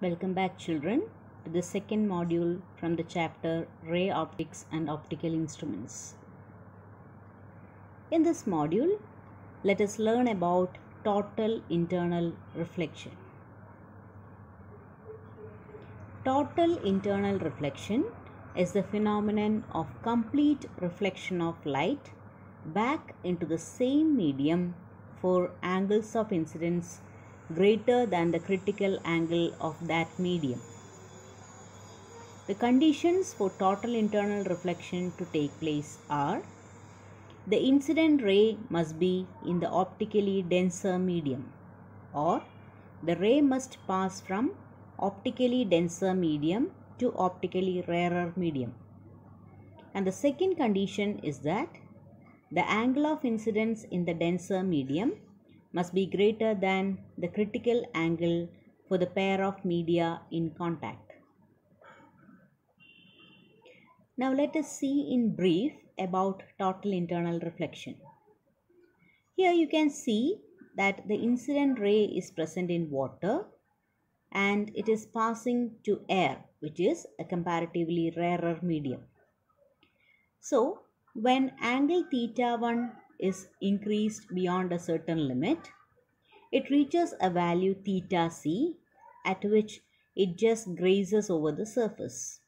Welcome back, children, to the second module from the chapter Ray Optics and Optical Instruments. In this module, let us learn about total internal reflection. Total internal reflection is the phenomenon of complete reflection of light back into the same medium for angles of incidence greater than the critical angle of that medium. The conditions for total internal reflection to take place are: the incident ray must be in the optically denser medium, or the ray must pass from optically denser medium to optically rarer medium. And the second condition is that the angle of incidence in the denser medium must be greater than the critical angle for the pair of media in contact. Now let us see in brief about total internal reflection. Here you can see that the incident ray is present in water and it is passing to air, which is a comparatively rarer medium. So when angle theta 1 is increased beyond a certain limit, it reaches a value theta c at which it just grazes over the surface.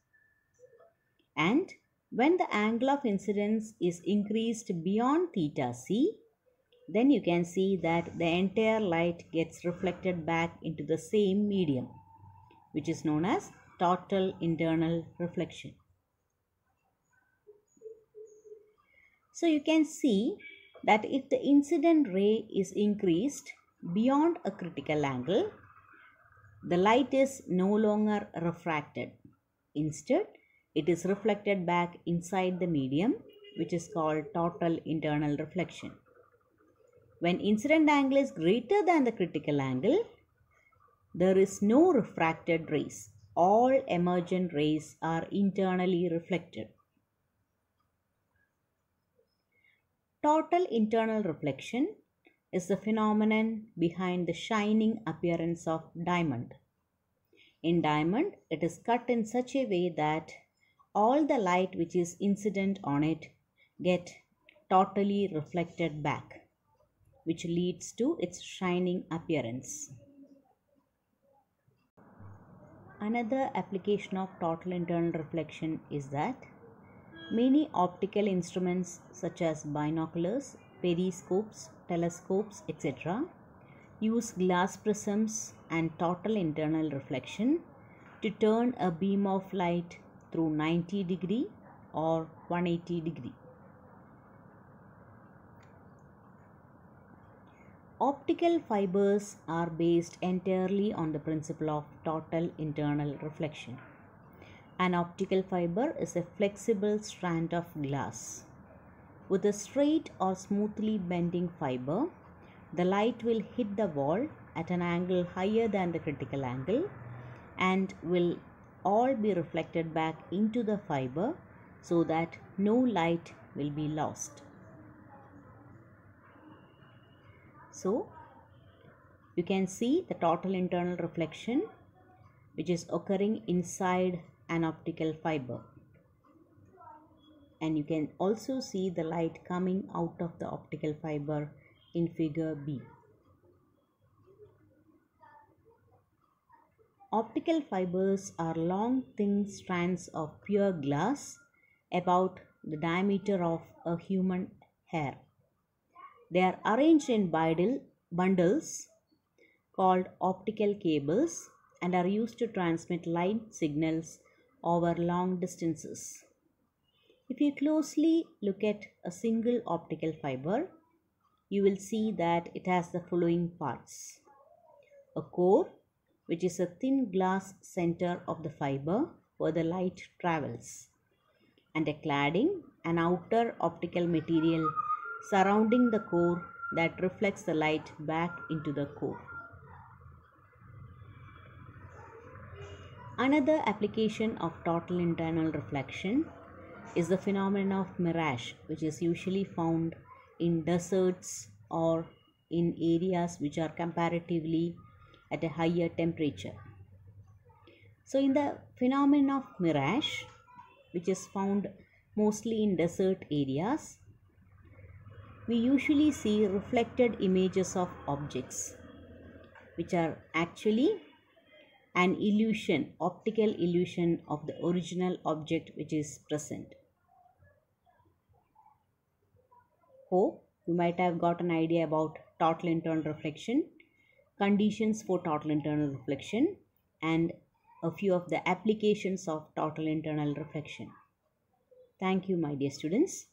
And when the angle of incidence is increased beyond theta c, then you can see that the entire light gets reflected back into the same medium, which is known as total internal reflection. So you can see that if the incident ray is increased beyond a critical angle, the light is no longer refracted. Instead, it is reflected back inside the medium, which is called total internal reflection. When incident angle is greater than the critical angle, there is no refracted rays. All emergent rays are internally reflected. Total internal reflection is the phenomenon behind the shining appearance of diamond. In diamond, it is cut in such a way that all the light which is incident on it get totally reflected back, which leads to its shining appearance. Another application of total internal reflection is that many optical instruments such as binoculars, periscopes, telescopes, etc. use glass prisms and total internal reflection to turn a beam of light through 90 degree or 180 degree. Optical fibers are based entirely on the principle of total internal reflection. An optical fiber is a flexible strand of glass. With a straight or smoothly bending fiber, the light will hit the wall at an angle higher than the critical angle and will all be reflected back into the fiber so that no light will be lost. So, you can see the total internal reflection which is occurring inside an optical fiber, and you can also see the light coming out of the optical fiber in figure B. Optical fibers are long thin strands of pure glass about the diameter of a human hair. They are arranged in bundles called optical cables and are used to transmit light signals over long distances. If you closely look at a single optical fiber, you will see that it has the following parts: a core, which is a thin glass center of the fiber where the light travels, and a cladding, an outer optical material surrounding the core that reflects the light back into the core. Another application of total internal reflection is the phenomenon of mirage, which is usually found in deserts or in areas which are comparatively at a higher temperature. So in the phenomenon of mirage, which is found mostly in desert areas, we usually see reflected images of objects which are actually an illusion, optical illusion of the original object which is present. Hope you might have got an idea about total internal reflection, conditions for total internal reflection, and a few of the applications of total internal reflection. Thank you, my dear students.